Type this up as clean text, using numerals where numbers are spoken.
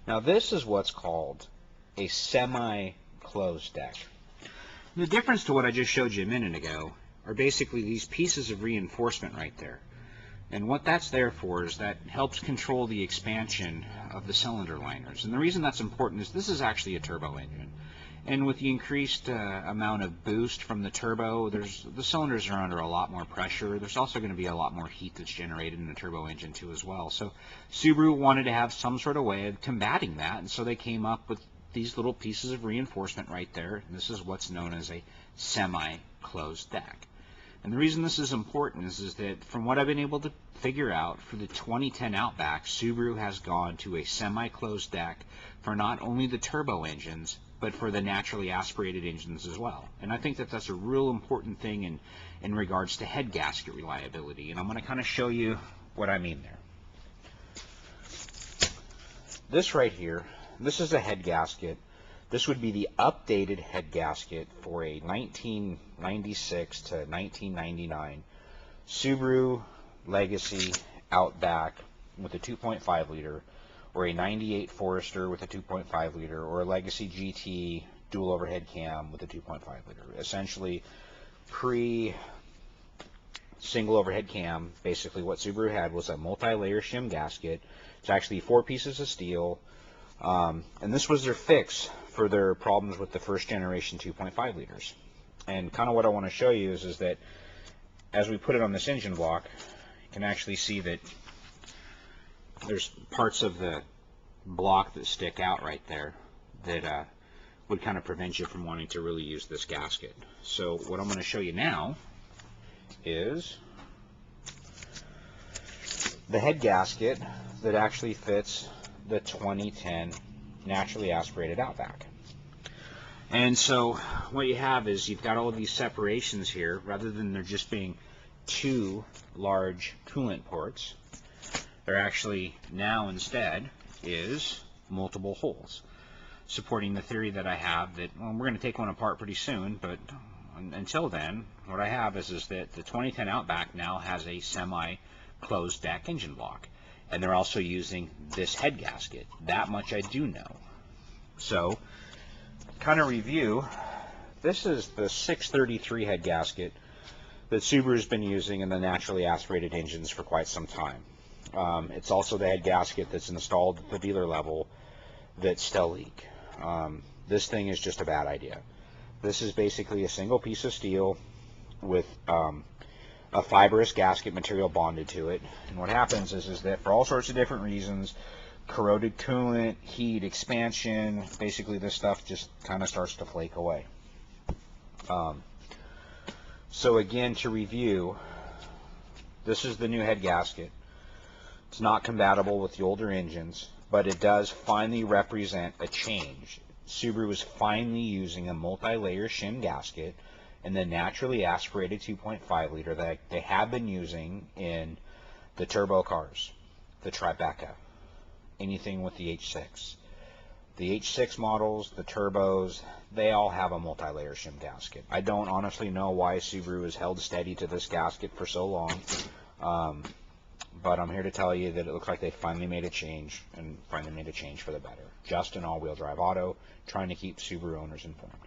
Now this is what's called a semi-closed deck. The difference to what I just showed you a minute ago are basically these pieces of reinforcement right there. And what that's there for is that helps control the expansion of the cylinder liners. And the reason that's important is this is actually a turbo engine. And with the increased amount of boost from the turbo, the cylinders are under a lot more pressure. There's also going to be a lot more heat that's generated in the turbo engine too as well. So Subaru wanted to have some sort of way of combating that, and so they came up with these little pieces of reinforcement right there. And this is what's known as a semi-closed deck. And the reason this is important is that from what I've been able to figure out, for the 2010 Outback, Subaru has gone to a semi-closed deck for not only the turbo engines, but for the naturally aspirated engines as well. And I think that that's a real important thing in regards to head gasket reliability. And I'm going to kind of show you what I mean there. This right here, this is a head gasket. This would be the updated head gasket for a 1996 to 1999 Subaru Legacy Outback with a 2.5 liter, or a 98 Forester with a 2.5 liter, or a Legacy GT dual overhead cam with a 2.5 liter. Essentially, pre-single overhead cam, basically what Subaru had was a multi-layer shim gasket. It's actually 4 pieces of steel, and this was their fix for their problems with the first generation 2.5 liters. And kind of what I want to show you is that as we put it on this engine block, you can actually see that there's parts of the block that stick out right there that would kind of prevent you from wanting to really use this gasket. So what I'm going to show you now is the head gasket that actually fits the 2010 naturally aspirated Outback. And so what you have is you've got all of these separations here, rather than there just being 2 large coolant ports. There actually now instead is multiple holes, supporting the theory that I have that, well, we're going to take one apart pretty soon, but until then, what I have is that the 2010 Outback now has a semi-closed deck engine block, and they're also using this head gasket. That much I do know. So, kind of review, this is the 633 head gasket that Subaru's been using in the naturally aspirated engines for quite some time. It's also the head gasket that's installed at the dealer level that still leak. This thing is just a bad idea. This is basically a single piece of steel with a fibrous gasket material bonded to it. And what happens is that for all sorts of different reasons, corroded coolant, heat, expansion, basically this stuff just kind of starts to flake away. So again, to review, this is the new head gasket. It's not compatible with the older engines, but it does finally represent a change. Subaru is finally using a multi-layer shim gasket in the naturally aspirated 2.5 liter that they have been using in the turbo cars, the Tribeca, anything with the H6. The H6 models, the turbos, they all have a multi-layer shim gasket. I don't honestly know why Subaru has held steady to this gasket for so long. But I'm here to tell you that it looks like they finally made a change, and finally made a change for the better. Just an all-wheel drive auto, trying to keep Subaru owners informed.